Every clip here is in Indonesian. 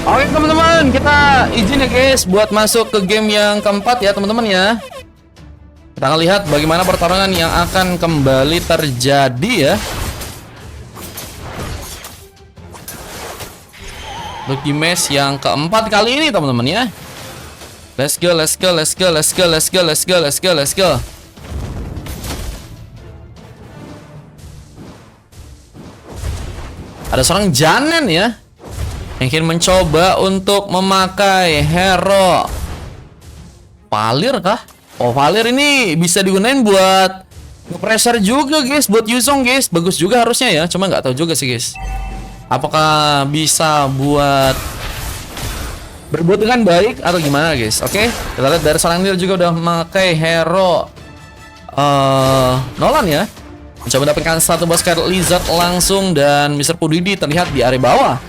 Oke teman-teman, kita izin ya guys buat masuk ke game yang keempat ya teman-teman ya. Kita akan lihat bagaimana pertarungan yang akan kembali terjadi ya. Untuk di match yang keempat kali ini teman-teman ya. Let's go, let's go, let's go, let's go, let's go, let's go, let's go, let's go. Ada seorang Janen ya yang ingin mencoba untuk memakai hero Valir kah? Oh, Valir ini bisa digunain buat nge-pressure juga guys, buat Yuzong guys. Bagus juga harusnya ya, cuma nggak tahu juga sih guys. Apakah bisa buat berbuat dengan baik atau gimana guys? Oke, kita lihat dari seorang Nier juga udah memakai hero Nolan ya. Mencoba mendapatkan satu boss Scarlet Lizard langsung, dan Mr. Pudidi terlihat di area bawah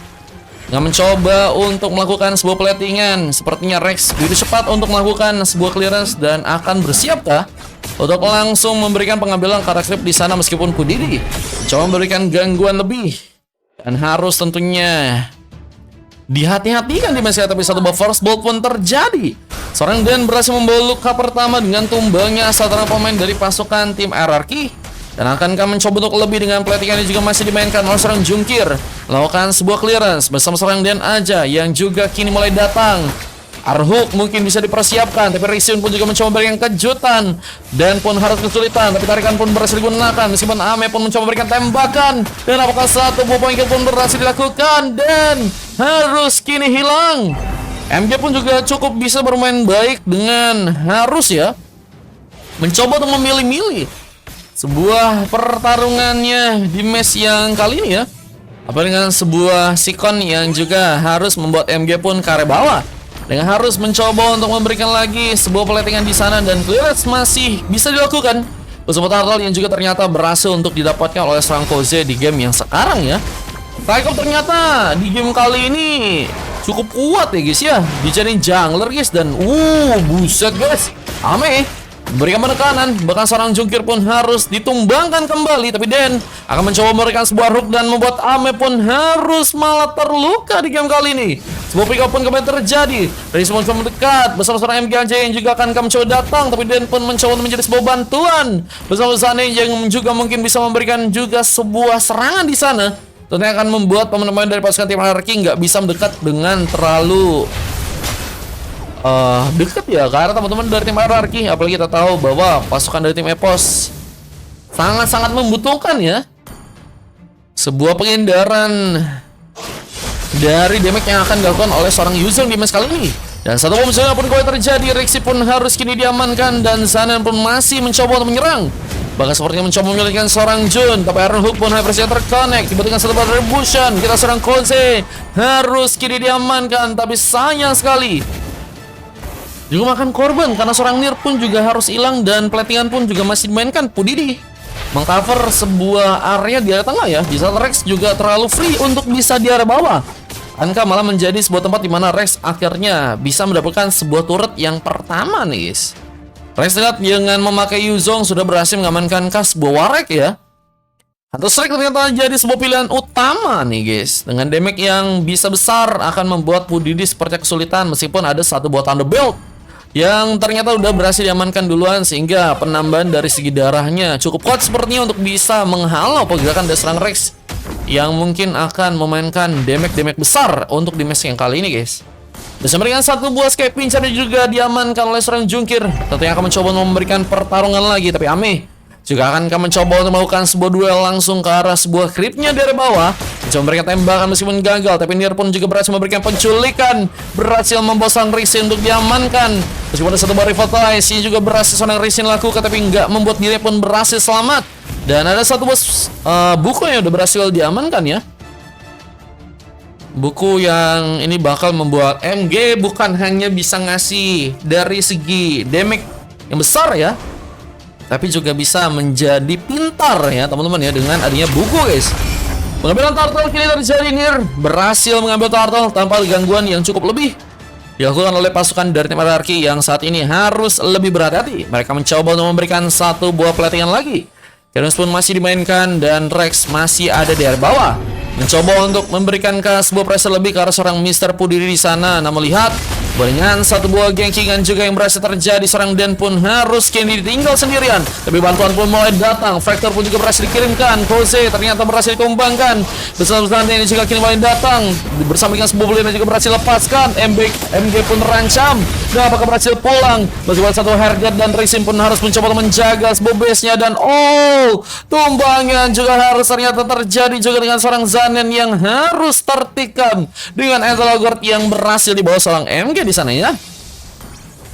dengan mencoba untuk melakukan sebuah platingan. Sepertinya Rex begitu cepat untuk melakukan sebuah clearance dan akan bersiapkah untuk langsung memberikan pengambilan karakter di sana, meskipun Pudidi mencoba memberikan gangguan lebih dan harus tentunya dihati-hatikan di match, tapi satu buff first blood pun terjadi. Seorang Dan berhasil membawa luka pertama dengan tumbangnya salah satu pemain dari pasukan tim RRQ. Dan akankah mencoba untuk lebih dengan platingan yang juga masih dimainkan oleh seorang Jungkir. Lakukan sebuah clearance bersama seorang Dan aja yang juga kini mulai datang. Arhuk mungkin bisa dipersiapkan, tapi Risun pun juga mencoba memberikan kejutan. Dan pun harus kesulitan, tapi tarikan pun berhasil digunakan. Meskipun Ame pun mencoba memberikan tembakan. Dan apakah satu buah poin pun berhasil dilakukan, dan harus kini hilang. MG pun juga cukup bisa bermain baik dengan harus ya mencoba untuk memilih-milih sebuah pertarungannya di match yang kali ini ya. Apa dengan sebuah Sikon yang juga harus membuat MG pun ke area bawah, dengan harus mencoba untuk memberikan lagi sebuah platingan di sana, dan clearance masih bisa dilakukan bersama Turtle yang juga ternyata berhasil untuk didapatkan oleh seorang Koze di game yang sekarang ya. Taiko ternyata di game kali ini cukup kuat ya guys ya, dijadiin jungler guys, dan buset guys, Ame berikan penekanan, bahkan seorang Jungkir pun harus ditumbangkan kembali. Tapi Den akan mencoba memberikan sebuah hook dan membuat Ame pun harus malah terluka di game kali ini. Sebuah pick up pun kembali terjadi. Rismon pun mendekat bersama seorang MGJ yang juga akan mencoba datang, tapi Den pun mencoba menjadi sebuah bantuan bersama Zane yang juga mungkin bisa memberikan juga sebuah serangan di sana. Tentunya akan membuat pemain-pemain dari pasukan tim Hierarchy nggak bisa mendekat dengan terlalu dekat ya, karena teman-teman dari tim Hierarchy, apalagi kita tahu bahwa pasukan dari tim Epos sangat-sangat membutuhkan ya sebuah penghindaran dari damage yang akan dilakukan oleh seorang user di match kali ini. Dan satu bom pun kalau terjadi, Rexy pun harus kini diamankan, dan Zanan pun masih mencoba untuk menyerang, bahkan sepertinya mencoba memilihkan seorang Jun, tapi Iron Hook pun harusnya terconnect. Tiba dengan satu retribution, kita seorang Koze harus kini diamankan, tapi sayang sekali juga makan korban karena seorang Nier pun juga harus hilang, dan platingan pun juga masih dimainkan. Pudidi mengcover sebuah area di area tengah ya, di saat Rex juga terlalu free untuk bisa di area bawah. Angka malah menjadi sebuah tempat di mana Rex akhirnya bisa mendapatkan sebuah turret yang pertama nih guys. Rex lihat dengan memakai Yuzong sudah berhasil mengamankan sebuah Warek ya. Atau Strike ternyata jadi sebuah pilihan utama nih guys. Dengan damage yang bisa besar akan membuat Pudidi seperti kesulitan, meskipun ada satu buah Thunderbolt yang ternyata udah berhasil diamankan duluan, sehingga penambahan dari segi darahnya cukup kuat sepertinya untuk bisa menghalau pergerakan dari seorang Rex yang mungkin akan memainkan damage besar untuk di match yang kali ini guys. Bisa memberikan satu buah escape pincer juga diamankan oleh seorang Jungkir. Tentunya akan mencoba memberikan pertarungan lagi, tapi Ame juga akan mencoba untuk melakukan sebuah duel langsung ke arah sebuah creepnya dari bawah. Mencoba memberikan tembakan meskipun gagal, tapi Nier pun juga berhasil memberikan penculikan, berhasil membawa sang Risin untuk diamankan. Meskipun ada satu buah revitalize yang juga berhasil seorang Risin lakukan, tapi nggak membuat dirinya pun berhasil selamat. Dan ada satu bos buku yang udah berhasil diamankan ya. Buku yang ini bakal membuat MG bukan hanya bisa ngasih dari segi damage yang besar ya, tapi juga bisa menjadi pintar ya teman-teman ya dengan adanya buku guys. Pengambilan turtle kini terjadi. Nier berhasil mengambil turtle tanpa gangguan yang cukup lebih dilakukan oleh pasukan dari tim Hierarchy yang saat ini harus lebih berhati-hati. Mereka mencoba untuk memberikan satu buah platingan lagi. Terus pun masih dimainkan, dan Rex masih ada di area bawah. mencoba untuk memberikan ke sebuah pressure lebih ke arah seorang Mr. Pudiri di sana. Namun lihat dengan satu buah gengkingan juga yang berhasil terjadi, seorang Dan pun harus kini ditinggal sendirian. Tapi bantuan pun mulai datang. Factor pun juga berhasil dikirimkan. Jose ternyata berhasil ditumbangkan. Bersama-sama ini juga kini mulai datang. Bersama dengan sebuah bully juga berhasil lepaskan. MG pun terancam. Dan apakah berhasil pulang? Meskipun satu Hergat dan Racing pun harus mencoba menjaga sebuah base-nya. Dan tumbangan juga harus ternyata terjadi juga dengan seorang Zanen yang harus tertikam dengan Entelogord yang berhasil dibawa seorang MG di sana ya.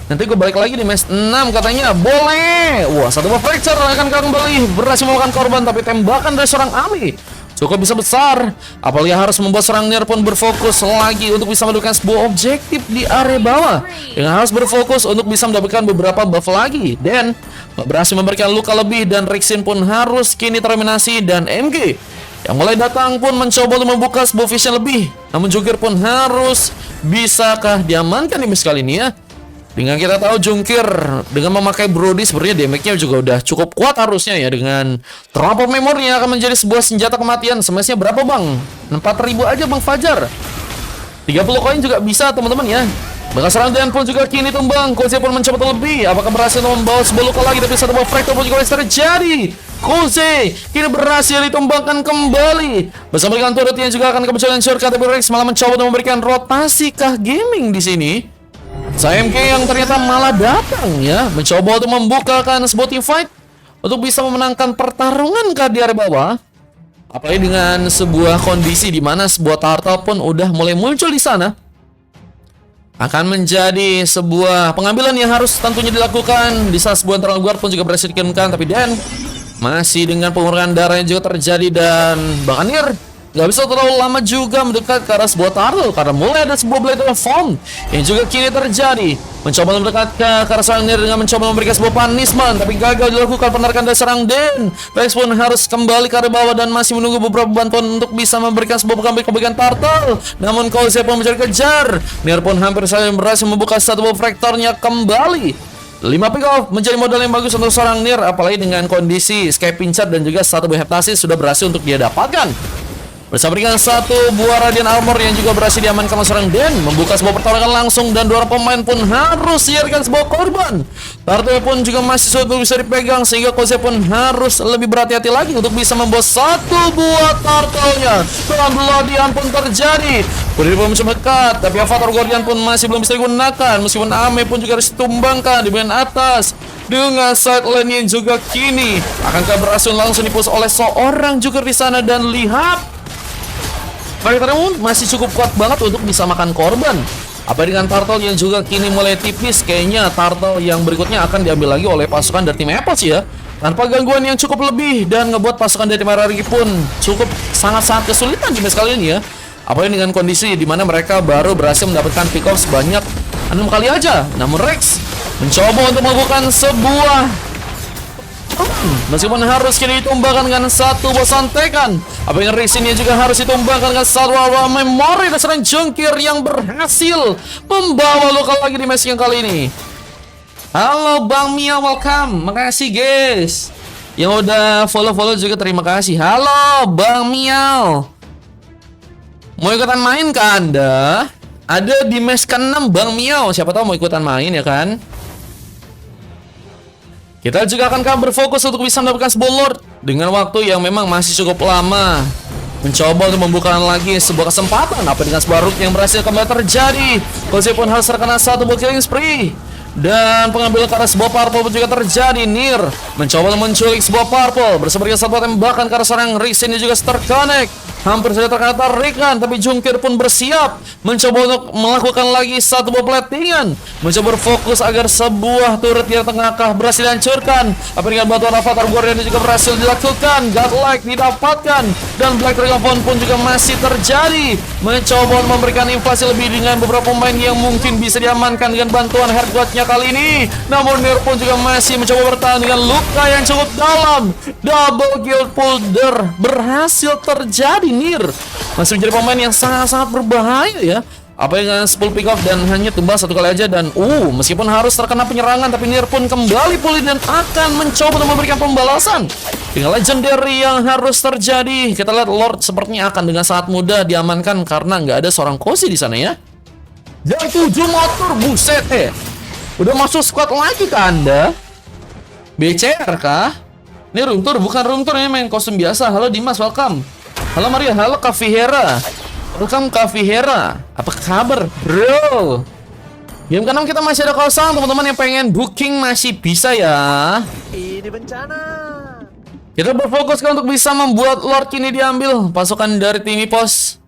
Nanti gue balik lagi di match 6 katanya. Boleh. Wah, satu buah fracture akan kembali berhasil memakan korban, tapi tembakan dari seorang Ami cukup bisa besar. Apalagi harus membuat seorang Nier pun berfokus lagi untuk bisa mendapatkan sebuah objektif di area bawah. Yang harus berfokus untuk bisa mendapatkan beberapa buff lagi. Dan berhasil memberikan luka lebih, dan Rixin pun harus kini terminasi, dan MG yang mulai datang pun mencoba untuk membuka sebuah vision lebih. Namun Jungkir pun harus bisakah diamankan di match kali ini ya. Dengan kita tahu Jungkir dengan memakai Brody sebenarnya damage-nya juga udah cukup kuat harusnya ya. Dengan Trap of Memory yang akan menjadi sebuah senjata kematian. Smash-nya berapa bang? 4.000 aja bang Fajar. 30 koin juga bisa teman-teman ya. Bakal serang Dan pun juga kini tumbang. Koze pun mencoba terlebih. Apakah berhasil membawa sebuah luka lagi? Tapi satu buah fractal pun juga terjadi. Koze kini berhasil ditumbangkan kembali. Bersama dengan turret yang juga akan kebetulan hancurkan. Tapi Rex malah mencoba untuk memberikan rotasi kah gaming di sini. SMG yang ternyata malah datang ya, mencoba untuk membukakan sebuah team fight untuk bisa memenangkan pertarungan ke di area bawah. Apalagi dengan sebuah kondisi di mana sebuah turtle pun udah mulai muncul di sana. Akan menjadi sebuah pengambilan yang harus tentunya dilakukan. Di saat sebuah Entelogord pun juga berhasil dikirimkan, tapi Dan masih dengan pengurangan darah yang juga terjadi, dan bahkan Nier gak bisa terlalu lama juga mendekat ke arah sebuah turtle karena mulai ada sebuah blade of form yang juga kini terjadi. Mencoba mendekat ke arah seorang Nier dengan mencoba memberikan sebuah punishment, tapi gagal dilakukan penarikan dari seorang Dan. Rex pun harus kembali ke arah bawah dan masih menunggu beberapa bantuan untuk bisa memberikan sebuah kebaikan turtle. Namun Koze pun mencari kejar. Nier pun hampir saja berhasil membuka satu buah fractornya kembali. 5 pick off menjadi modal yang bagus untuk seorang Nier, apalagi dengan kondisi Sky Pincer dan juga satu buah heptasis sudah berhasil untuk dia dapatkan. Bersama dengan satu buah Radiant Armor yang juga berhasil diamankan oleh seorang Dan, membuka sebuah pertarungan langsung, dan dua pemain pun harus siarkan sebuah korban. Turtle pun juga masih sulit bisa dipegang, sehingga Koze pun harus lebih berhati-hati lagi untuk bisa membawa satu buah turtle-nya. Peladian pun terjadi. Berdiri pun mencoba dekat, tapi Avatar Guardian pun masih belum bisa digunakan. Meskipun Ame pun juga harus ditumbangkan di bagian atas. Dengan side lane yang juga kini akankah berhasil langsung dipush oleh seorang Joker di sana, dan lihat Fighter pun masih cukup kuat banget untuk bisa makan korban. Apa dengan turtle yang juga kini mulai tipis, kayaknya turtle yang berikutnya akan diambil lagi oleh pasukan dari tim Apples ya. Tanpa gangguan yang cukup lebih, dan ngebuat pasukan dari tim RRQ pun cukup sangat-sangat kesulitan di match kali ini ya. Apalagi dengan kondisi di mana mereka baru berhasil mendapatkan pick off sebanyak 6 kali aja. Namun Rex mencoba untuk melakukan sebuah meskipun harus kini ditumbangkan dengan satu buah santekan. Apa yang Racing juga harus ditumbangkan dengan satu buah memori, dan serang Jungkir yang berhasil membawa luka lagi di match yang kali ini. Halo Bang Mia, welcome. Makasih guys yang udah follow juga, terima kasih. Halo Bang Miao, mau ikutan main ke Anda? Ada di match ke-6 Bang Miao, siapa tahu mau ikutan main ya kan. Kita juga akan berfokus untuk bisa mendapatkan sebuah Lord dengan waktu yang memang masih cukup lama. Mencoba untuk membuka lagi sebuah kesempatan. Apa dengan sebuah root yang berhasil kembali terjadi. Koze pun harus terkena satu buah killing spree. Dan pengambilan ke arah sebuah purple pun juga terjadi. Nier mencoba menculik sebuah purple bersama dengan satu tembakan ke arah seorang Rix ini juga terconnect. Hampir saja terkena tarikan, tapi Jungkir pun bersiap mencoba untuk melakukan lagi satu buah platingan. Mencoba berfokus agar sebuah turret yang tengahkah berhasil dihancurkan. Apa dengan bantuan Avatar Guardian juga berhasil dilakukan. Godlike didapatkan, dan Black Dragon pun juga masih terjadi. Mencoba memberikan invasi lebih dengan beberapa pemain yang mungkin bisa diamankan dengan bantuan Hergotnya kali ini. Namun Nier pun juga masih mencoba bertahan dengan luka yang cukup dalam. Double guild folder berhasil terjadi. Nier masih menjadi pemain yang sangat-sangat berbahaya ya. Apa dengan 10 pick off dan hanya tumbang satu kali aja. Dan meskipun harus terkena penyerangan, tapi Nier pun kembali pulih dan akan mencoba untuk memberikan pembalasan dengan legendary yang harus terjadi. Kita lihat Lord sepertinya akan dengan sangat mudah diamankan karena nggak ada seorang Kozi di sana ya. Dan 7 motor, buset udah masuk squad lagi ke Anda. BCR kah? Ini room tour, bukan room tour ya, main kostum biasa. Halo Dimas, welcome. Halo Maria, halo Kavihera. Welcome Kavihera. Apa kabar, bro? Game ke-6 kita masih ada kosong. Teman-teman yang pengen booking masih bisa ya. Ini bencana. Kita berfokus untuk bisa membuat Lord kini diambil pasukan dari tim Ipos.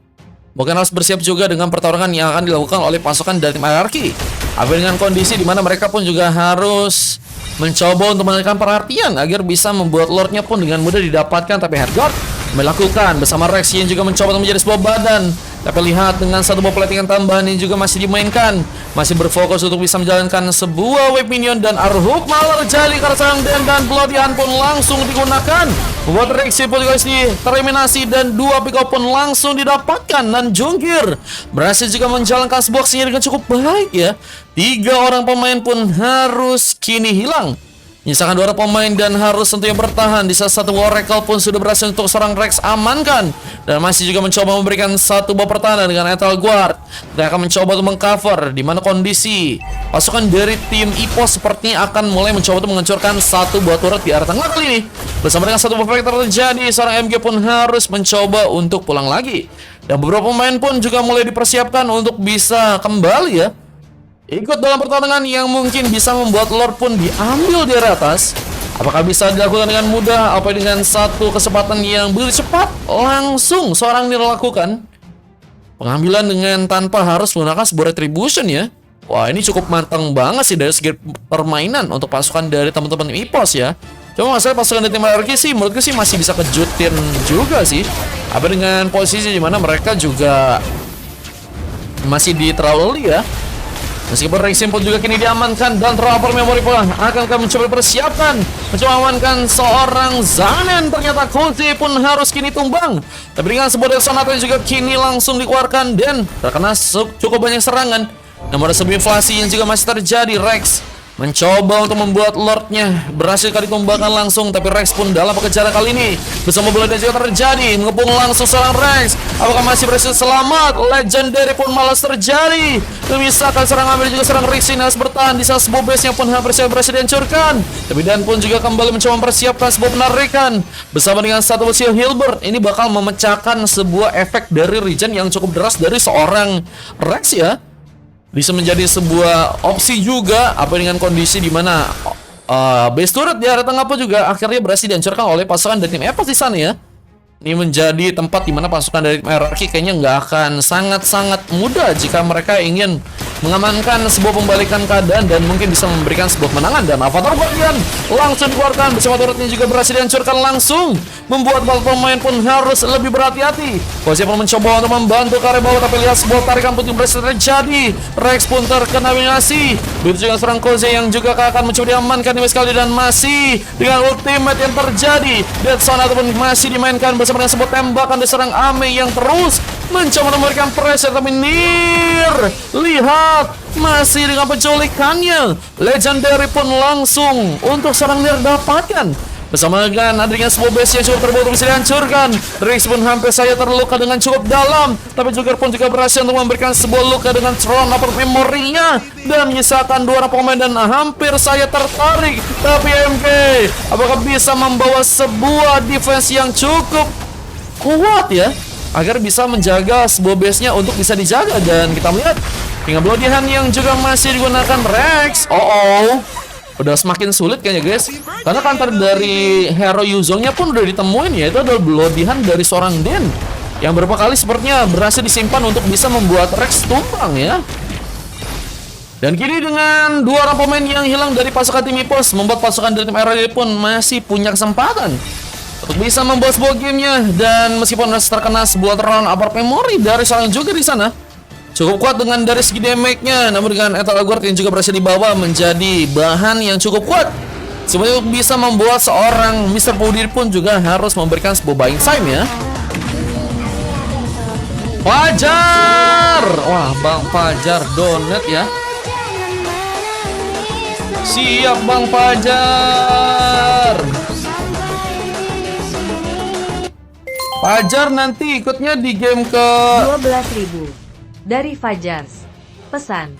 Mungkin harus bersiap juga dengan pertarungan yang akan dilakukan oleh pasukan dari tim hierarki. Apa dengan kondisi di mana mereka pun juga harus mencoba untuk menaikkan perhatian agar bisa membuat Lordnya pun dengan mudah didapatkan. Tapi Headguard melakukan bersama Rex yang juga mencoba untuk menjadi sebuah badan. Tapi lihat dengan satu buah platingan tambahan yang juga masih dimainkan, masih berfokus untuk bisa menjalankan sebuah wave minion dan Arhuk malah terjadi karena serang dan Bloody Hand pun langsung digunakan. Membuat Rex pun juga tereliminasi dan 2 pick up pun langsung didapatkan dan Jungkir berhasil juga menjalankan sebuah aksinya dengan cukup baik ya. 3 orang pemain pun harus kini hilang. Menyisakan 2 orang pemain dan harus tentunya bertahan. Di saat satu Oracle pun sudah berhasil untuk serang Rex amankan. Dan masih juga mencoba memberikan satu buah pertahanan dengan Ethel Guard. Kita akan mencoba untuk mengcover di mana kondisi pasukan dari tim Ipos sepertinya akan mulai mencoba untuk menghancurkan satu buah turret di area tengah kali ini. Bersama dengan satu buah vector terjadi, seorang MG pun harus mencoba untuk pulang lagi. Dan beberapa pemain pun juga mulai dipersiapkan untuk bisa kembali ya, ikut dalam pertarungan yang mungkin bisa membuat Lord pun diambil di atas. Apakah bisa dilakukan dengan mudah? Apa dengan satu kesempatan yang begitu cepat langsung seorang Nier lakukan pengambilan dengan tanpa harus menggunakan sebuah retribution ya. Wah, ini cukup matang banget sih dari segi permainan untuk pasukan dari teman-teman Ipos ya. Cuma masalah pasukan dari tim hierarki sih menurutku sih masih bisa kejutin juga sih. Apa dengan posisi di mana mereka juga masih di terlalu ya. Meskipun Rexim pun juga kini diamankan dan Trapper Memory pun akan mencoba persiapkan mencoba amankan seorang Zanen. Ternyata Kozi pun harus kini tumbang. Tapi dengan sebuah Sonata juga kini langsung dikeluarkan dan terkena cukup banyak serangan. Namun ada sebuah inflasi yang juga masih terjadi. Rex mencoba untuk membuat Lordnya berhasil kali tumbangkan langsung, tapi Rex pun dalam pengejaran kali ini bersama bola dan juga terjadi mengepung langsung serang Rex. Apakah masih berhasil selamat? Legendary pun malas terjadi. Memisahkan serang ambil juga serang Rex ini harus bertahan di saat sebuah base yang pun hampir berhasil dihancurkan. Tapi Dan pun juga kembali mencoba mempersiapkan sebuah penarikan bersama dengan satu usia Hilbert. Ini bakal memecahkan sebuah efek dari regen yang cukup deras dari seorang Rex ya. Bisa menjadi sebuah opsi juga. Apa dengan kondisi di mana base turret di area tengah pun juga akhirnya berhasil dihancurkan oleh pasukan dari tim Epos di sana ya. Ini menjadi tempat di mana pasukan dari tim hierarki kayaknya nggak akan sangat-sangat mudah jika mereka ingin mengamankan sebuah pembalikan keadaan dan mungkin bisa memberikan sebuah kemenangan. Dan Avatar bagian langsung dikeluarkan bersama turretnya juga berhasil dihancurkan langsung, membuat pemain pun harus lebih berhati-hati. Kozi pun mencoba untuk membantu ke area bawah, tapi lihat sebuah tarikan pun berhasil terjadi. Rex pun terkena eliminasi. Begitu juga serang Kozi yang juga akan mencoba diamankan di sekali dan masih dengan ultimate yang terjadi. Dead Zone ataupun masih dimainkan bersama dengan sebuah tembakan diserang Ame yang terus mencoba memberikan pressure, tapi Nier lihat masih dengan penculikannya. Legendary pun langsung untuk serang Nier dapatkan bersama dengan adanya sebuah base yang cukup terbuat bisa dihancurkan. Rex pun hampir saja terluka dengan cukup dalam, tapi juga berhasil untuk memberikan sebuah luka dengan Tron Upper Memory-nya dan menyisakan 2 orang pemain dan hampir saja tertarik. Tapi MK apakah bisa membawa sebuah defense yang cukup kuat ya agar bisa menjaga sebuah base-nya untuk bisa dijaga. Dan kita melihat tinggal Bloody Hand yang juga masih digunakan Rex. Udah semakin sulit kayaknya guys, karena counter dari hero Yuzongnya pun udah ditemuin ya. Itu adalah Bloody Hand dari seorang Den yang beberapa kali sepertinya berhasil disimpan untuk bisa membuat Rex tumbang ya. Dan kini dengan 2 orang pemain yang hilang dari pasukan tim Ipos, membuat pasukan dari tim RRD pun masih punya kesempatan untuk bisa membuat sebuah gamenya. Dan meskipun masih terkena sebuah Tron Upper Memory dari seorang juga di sana, cukup kuat dengan dari segi damage-nya. Namun dengan Ethel Guard yang juga berhasil dibawa menjadi bahan yang cukup kuat sebenarnya untuk bisa membuat seorang Mr. Pudir pun juga harus memberikan sebuah buying time ya. Wajar Wah, Bang Fajar donat ya. Siap Bang Fajar. Fajar nanti ikutnya di game ke 12.000 dari Fajar. Pesan: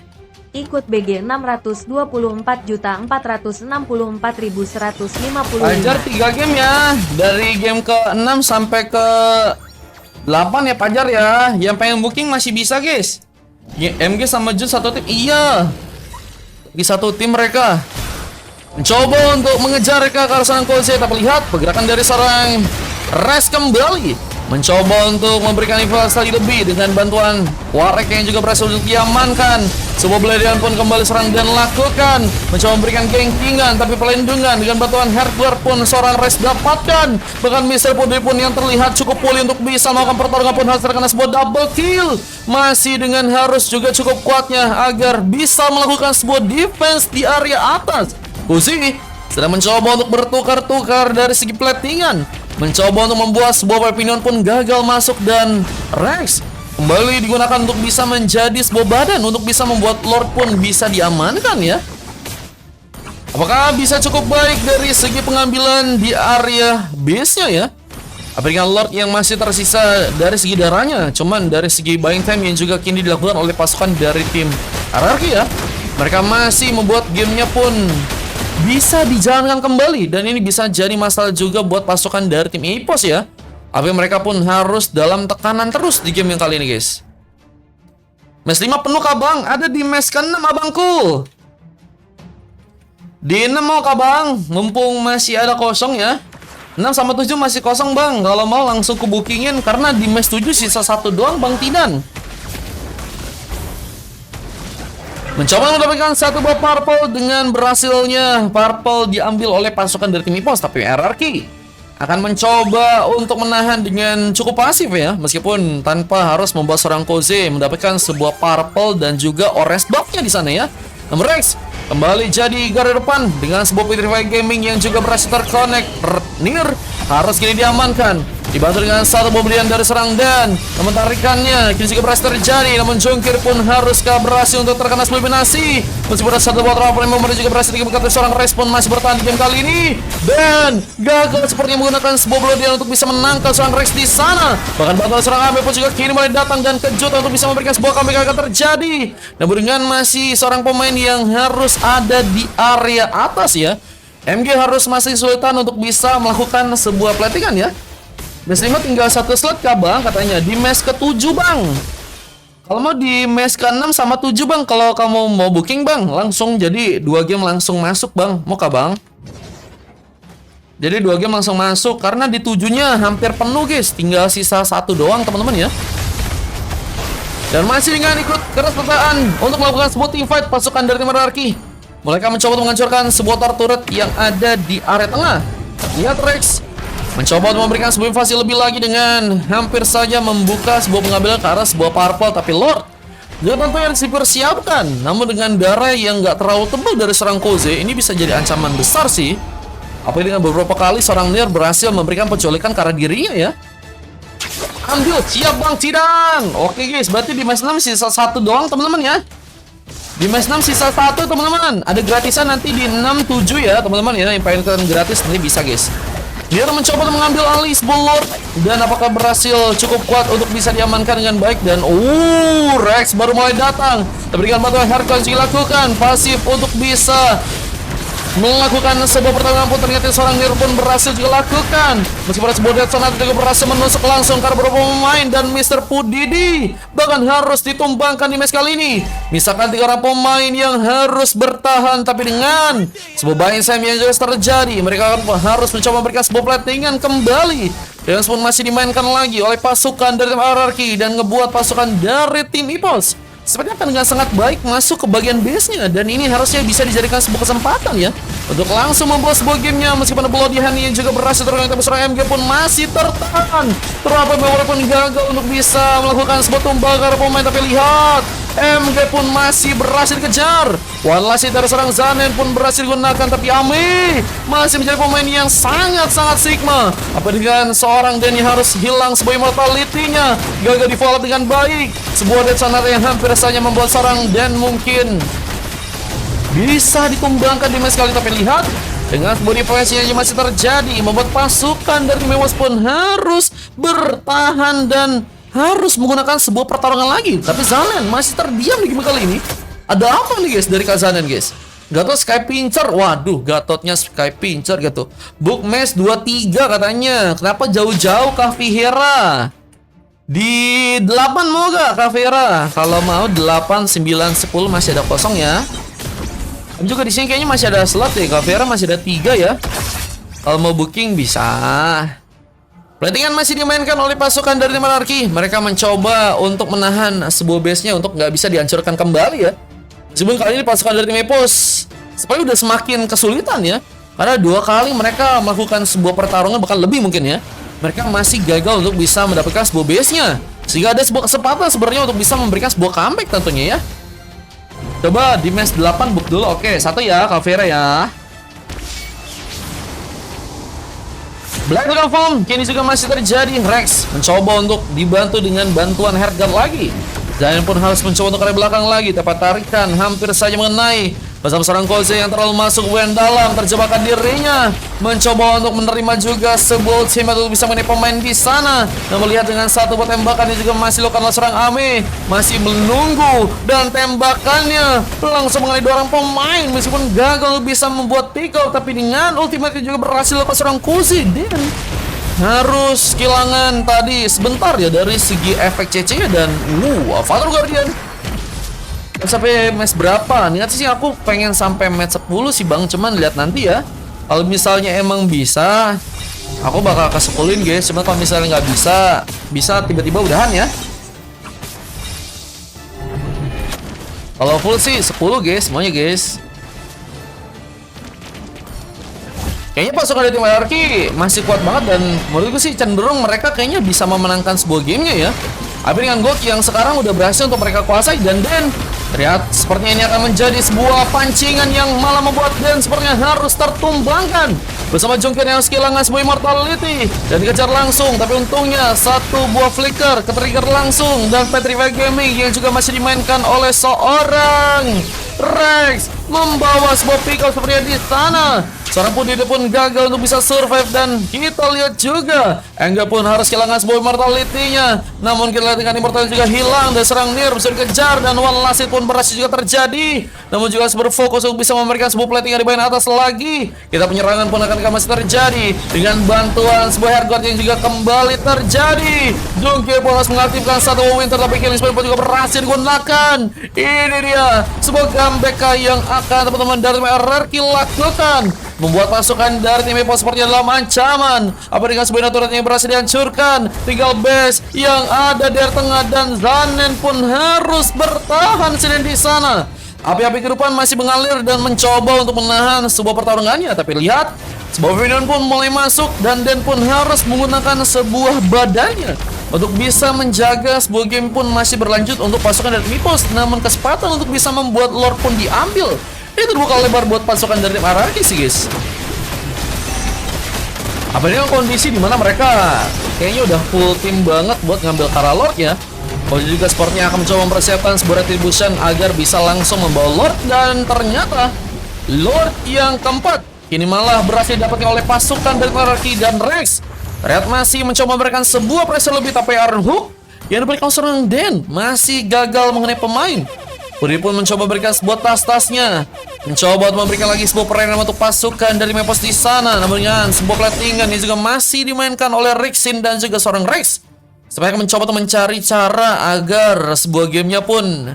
ikut BG 624.464.155. Fajar 3 game ya. Dari game ke 6 sampai ke 8 ya Fajar ya. Yang pengen booking masih bisa guys. MG sama Jun satu tim. Iya, di satu tim mereka mencoba untuk mengejar mereka ke arah seorang Koze. Tapi lihat pergerakan dari seorang Res kembali mencoba untuk memberikan investasi lebih dengan bantuan Warek yang juga berhasil untuk diamankan. Sebuah beladian pun kembali serang dan lakukan mencoba memberikan gengkingan, tapi pelindungan dengan bantuan hardware pun seorang Res dapatkan. Bahkan Mr. Pudri pun yang terlihat cukup pulih untuk bisa melakukan pertarungan pun harus terkena sebuah double kill. Masih dengan harus juga cukup kuatnya agar bisa melakukan sebuah defense di area atas. Kuzi sedang mencoba untuk bertukar-tukar dari segi platingan, mencoba untuk membuat sebuah weapon pun gagal masuk, dan Rex kembali digunakan untuk bisa menjadi sebuah badan untuk bisa membuat Lord pun bisa diamankan ya. Apakah bisa cukup baik dari segi pengambilan di area base-nya ya? Apakah Lord yang masih tersisa dari segi darahnya, cuman dari segi buying time yang juga kini dilakukan oleh pasukan dari tim Hierarchy ya. Mereka masih membuat gamenya pun bisa dijalankan kembali, dan ini bisa jadi masalah juga buat pasukan dari tim EPOS ya. Tapi mereka pun harus dalam tekanan terus di game yang kali ini guys. Match 5 penuh kah bang? Ada di match ke-6 abangku. Di 6 mau kah bang? Mumpung masih ada kosong ya. 6 sama 7 masih kosong bang. Kalau mau langsung ke bookingin, karena di match 7 sisa 1 doang bang Tidan. Mencoba mendapatkan satu buah purple dengan berhasilnya purple diambil oleh pasukan dari tim EPOS. Tapi Hierarchy akan mencoba untuk menahan dengan cukup pasif ya, meskipun tanpa harus membuat seorang Koze mendapatkan sebuah purple dan juga orange buff-nya di sana ya. Namun Rex kembali jadi garda depan dengan sebuah Petrify Gaming yang juga berhasil terconnect. Nier harus kini diamankan, dibantu dengan satu pembelian dari serang, dan namun tarikannya kini juga berhasil terjadi. Namun Jungkir pun haruskah berhasil untuk terkena eliminasi, meskipun ada satu buat Raven Member juga berhasil dikembangkan seorang Respon masih bertahan di game kali ini, dan gagal sepertinya menggunakan sebuah belodian untuk bisa menangkal seorang Rex di sana. Bahkan bantuan seorang Ame pun juga kini mulai datang dan kejut untuk bisa memberikan sebuah comeback akan terjadi. Namun dengan masih seorang pemain yang harus ada di area atas ya, MG harus masih kesulitan untuk bisa melakukan sebuah platingan ya. Match 5 tinggal satu slot kah bang? Katanya di match ke-7 bang. Kalau mau di match ke-6 sama 7 bang, kalau kamu mau booking bang, langsung jadi 2 game langsung masuk bang. Mau kah bang? Jadi 2 game langsung masuk, karena di 7-nya hampir penuh guys. Tinggal sisa 1 doang teman-teman ya. Dan masih dengan ikut keras pertahanan untuk melakukan sebuah team fight pasukan dari tim Hierarchy. Mereka mencoba untuk menghancurkan sebuah turret yang ada di area tengah. Lihat Rex mencoba untuk memberikan sebuah invasi lebih lagi dengan hampir saja membuka sebuah pengambilan ke arah sebuah purple. Tapi Lord juga tentunya dipersiapkan. Namun dengan darah yang gak terlalu tebal dari serang Koze, ini bisa jadi ancaman besar sih. Apalagi dengan beberapa kali seorang Nier berhasil memberikan penculikan ke arah dirinya ya. Ambil, siap bang Cidang. Oke guys, berarti di match 6 sisa 1 doang teman-teman ya. Di match 6 sisa 1 teman-teman. Ada gratisan nanti di 6-7 ya teman-teman ya. Yang pengen kalian gratis nanti bisa guys. Dia mencoba untuk mengambil alih Lord, dan apakah berhasil cukup kuat untuk bisa diamankan dengan baik. Dan Rex baru mulai datang, tapi dengan bantuan Hercules dilakukan pasif untuk bisa melakukan sebuah pertarungan pun ternyata seorang Nier pun berhasil juga lakukan. Meskipun sebuah Dead Zone juga berhasil menusuk langsung karena beberapa pemain, dan Mr. Pudidi bahkan harus ditumbangkan di match kali ini. Misalkan 3 orang pemain yang harus bertahan, tapi dengan sebuah buying time yang juga terjadi, mereka harus mencoba memberikan sebuah platingan kembali. Dan pun masih dimainkan lagi oleh pasukan dari tim Hierarchy dan ngebuat pasukan dari tim EPOS sepertinya akan dengan sangat baik masuk ke bagian base-nya, dan ini harusnya bisa dijadikan sebuah kesempatan ya untuk langsung membuat sebuah gamenya. Meskipun pelodihan yang juga berhasil terkena, tapi seorang MG pun masih tertahan. Terapet walaupun gagal untuk bisa melakukan sebuah tumbal ke arah pemain, tapi lihat MG pun masih berhasil dikejar. One last hit dari serang Zanen pun berhasil digunakan, tapi Ame masih menjadi pemain yang sangat-sangat sigma. Apa dengan seorang Denny harus hilang sebuah immortality-nya, gagal di follow dengan baik. Sebuah death scenario yang hampir saja membuat seorang Den mungkin bisa dikembangkan di match kali, tapi lihat dengan sebuah defense yang masih terjadi, membuat pasukan dari Mewos pun harus bertahan dan harus menggunakan sebuah pertarungan lagi. Tapi Zanen masih terdiam di game kali ini. Ada apa nih guys dari Kak Zanen guys? Gatot Sky Pincher. Waduh, Gatotnya Sky Pincher gitu. Book Match 23 katanya. Kenapa jauh-jauh Kak Vihera? Di 8 mau gak Kak Vihera? Kalau mau 8, 9, 10 masih ada kosong ya. Dan juga di sini kayaknya masih ada slot ya. Kak Vihera masih ada 3 ya. Kalau mau booking bisa. Platingan masih dimainkan oleh pasukan dari Monarki. Mereka mencoba untuk menahan sebuah base-nya untuk nggak bisa dihancurkan kembali ya. Sebelum kali ini pasukan dari tim Epos seperti udah semakin kesulitan ya. Karena 2 kali mereka melakukan sebuah pertarungan, bahkan lebih mungkin ya. Mereka masih gagal untuk bisa mendapatkan sebuah base-nya. Sehingga ada sebuah kesempatan sebenarnya untuk bisa memberikan sebuah comeback tentunya ya. Coba di match 8 book dulu. Oke, 1 ya Kak Vihera ya. Black Dragon Form kini juga masih terjadi. Rex mencoba untuk dibantu dengan bantuan Heartguard lagi. Zanen pun harus mencoba untuk arah belakang lagi. Tepat tarikan hampir saja mengenai bersama seorang Koze yang terlalu masuk wen dalam, terjebakkan dirinya. Mencoba untuk menerima juga sebuah ultimate untuk bisa mengenai pemain di sana. Dan melihat dengan satu buat tembakan yang juga masih dilakukan oleh seorang Ame, masih menunggu dan tembakannya langsung mengenai 2 orang pemain meskipun gagal bisa membuat pick up, tapi dengan ultimate juga berhasil dilakukan seorang Koze. Dan harus kehilangan tadi sebentar ya dari segi efek CC-nya dan Fatal Guardian. Sampai match berapa? Niat sih aku pengen sampai match 10 sih Bang, cuman lihat nanti ya. Kalau misalnya emang bisa, aku bakal ke 10-in guys. Cuma kalau misalnya nggak bisa, bisa tiba-tiba udahan ya. Kalau full sih 10 guys, semuanya guys. Kayaknya pasukan dari tim Monarki masih kuat banget dan menurut gue sih cenderung mereka kayaknya bisa memenangkan sebuah gamenya ya. Tapi dengan Gok yang sekarang udah berhasil untuk mereka kuasai dan Den terlihat sepertinya ini akan menjadi sebuah pancingan yang malah membuat Den sepertinya harus tertumbangkan. Bersama Jongkian yang harus kehilangan sebuah immortality dan dikejar langsung, tapi untungnya satu buah flicker ke-trigger langsung dan Petrify Gaming yang juga masih dimainkan oleh seorang Rex membawa sebuah pick up sepertinya di sana. Seorang Pudide pun gagal untuk bisa survive dan kita lihat juga Engga pun harus kehilangan sebuah immortality-nya. Namun kita lihat dengan immortality juga hilang dan serang Nier bisa dikejar dan one last hit pun berhasil juga terjadi. Namun juga harus berfokus untuk bisa memberikan sebuah plating di bagian atas lagi. Kita penyerangan pun akan masih terjadi dengan bantuan sebuah Heartguard yang juga kembali terjadi. Donkey pun harus mengaktifkan satu winter tapi killing spree pun juga berhasil digunakan. Ini dia sebuah comeback yang akan teman-teman dari RRQ lakukan, membuat pasukan dari tim Epos sepertinya dalam ancaman. Apa dengan sebuah turret yang berhasil dihancurkan, tinggal base yang ada di tengah dan Zanen pun harus bertahan sendiri di sana. Api-api kehidupan masih mengalir dan mencoba untuk menahan sebuah pertarungannya. Tapi lihat, sebuah Minion pun mulai masuk dan Den pun harus menggunakan sebuah badannya untuk bisa menjaga sebuah game pun masih berlanjut untuk pasukan dari Epos. Namun kesempatan untuk bisa membuat Lord pun diambil. Ini terbuka lebar buat pasukan dari tim Araki sih guys. Apa ini kondisi dimana mereka kayaknya udah full tim banget buat ngambil Kara Lord ya. Kalau juga sepertinya akan mencoba mempersiapkan sebuah retribution agar bisa langsung membawa Lord. Dan ternyata Lord yang keempat kini malah berhasil didapatkan oleh pasukan dari Araki dan Rex. Terlihat masih mencoba memberikan sebuah pressure lebih, tapi Iron Hook yang diberikan seorang Den masih gagal mengenai pemain. Puri pun mencoba memberikan sebuah tas-tasnya, mencoba untuk memberikan lagi sebuah perairan untuk pasukan dari Mepos di sana. Namun dengan sebuah platingan yang juga masih dimainkan oleh Rixin dan juga seorang Rex. Supaya mencoba untuk mencari cara agar sebuah gamenya pun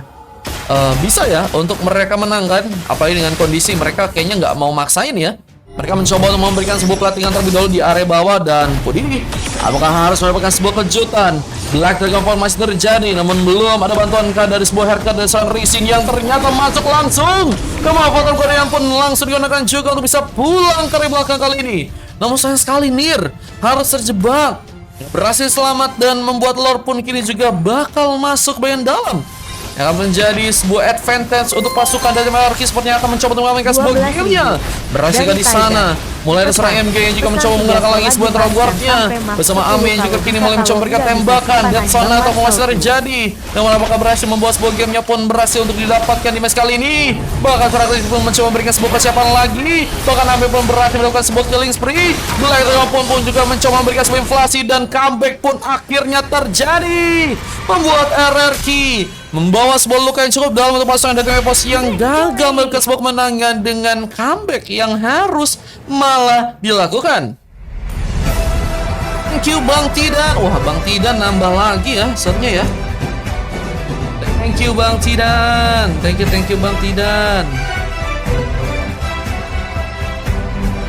bisa ya untuk mereka menangkan. Apalagi dengan kondisi mereka kayaknya nggak mau maksain ya. Mereka mencoba untuk memberikan sebuah pelatihan terlebih dahulu di area bawah dan Pudi apakah harus mendapatkan sebuah kejutan? Black Dragon Form masih terjadi, namun belum ada bantuan dari sebuah Heartguard dari seorang Racing yang ternyata masuk langsung. Fatal Guardian pun langsung digunakan juga untuk bisa pulang ke area belakang kali ini. Namun sayang sekali Nier harus terjebak. Berhasil selamat dan membuat Lord pun kini juga bakal masuk bagian dalam. akan menjadi sebuah advantage untuk pasukan dari Meraki. Sepertinya akan mencoba untuk mengamankan sebuah 12.000 gamenya. Berhasil dari di sana. Mulai dari seorang MG yang juga mencoba menggunakan lagi sebuah Draguard-nya bersama Ami yang juga kini mulai mencoba memberikan tembakan. Dan sana atau masih terjadi. Namun apakah berhasil membawa sebuah gamenya pun berhasil untuk didapatkan di match kali ini. Bahkan Ferrari pun mencoba memberikan sebuah persiapan lagi. Bahkan Ami pun berhasil melakukan sebuah killing spree. Black Dragon pun juga mencoba memberikan sebuah inflasi dan comeback pun akhirnya terjadi. Membuat RRQ membawa sebuah luka yang cukup dalam untuk pasukan dari Epos yang gagal melakukan sebuah kemenangan dengan comeback yang harus malah dilakukan. Thank you Bang Tidan. Wah, Bang Tidan nambah lagi ya setnya ya. Thank you Bang Tidan. Thank you Bang Tidan.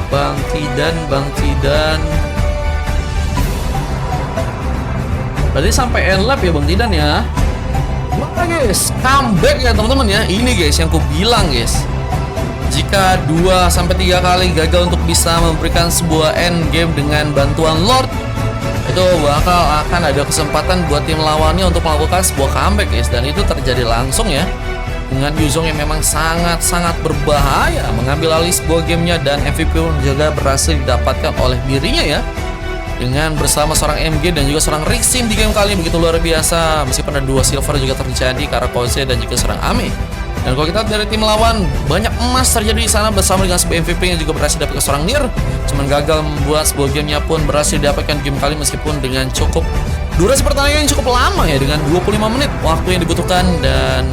Bang Tidan. Berarti sampai end lap ya Bang Tidan ya. Wah guys, comeback ya teman-teman ya. Ini guys yang ku bilang guys. Jika 2-3 kali gagal untuk bisa memberikan sebuah end game dengan bantuan Lord, itu bakal akan ada kesempatan buat tim lawannya untuk melakukan sebuah comeback guys. Dan itu terjadi langsung ya. Dengan Yuzong yang memang sangat-sangat berbahaya mengambil alih sebuah gamenya, dan MVP pun juga berhasil didapatkan oleh dirinya ya. Dengan bersama seorang MG dan juga seorang Rixim di game kali ini begitu luar biasa. Meskipun ada 2 silver juga terjadi karena Kose dan juga seorang Ame. Dan kalau kita dari tim lawan, banyak emas terjadi di sana bersama dengan sebuah MVP yang juga berhasil dapatkan seorang Nier. Cuman gagal membuat sebuah gamenya pun berhasil didapatkan game kali meskipun dengan cukup durasi pertandingan yang cukup lama ya, dengan 25 menit waktu yang dibutuhkan. Dan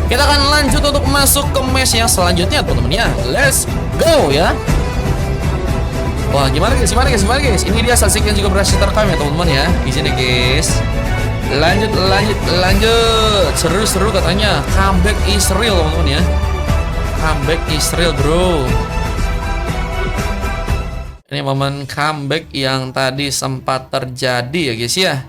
kita akan lanjut untuk masuk ke match yang selanjutnya teman-teman ya. Let's go ya. Wah, gimana guys? Ini dia saksikan juga berhasil terekam ya teman-teman ya. Di sini guys. Lanjut. Seru katanya. Comeback is real teman-teman ya. Comeback is real bro. Ini momen comeback yang tadi sempat terjadi ya guys ya.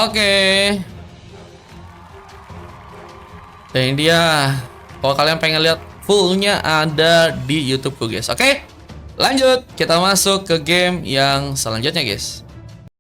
Oke. Dan ini dia. Kalau kalian pengen lihat fullnya ada di YouTube guys. Oke, lanjut. Kita masuk ke game yang selanjutnya guys.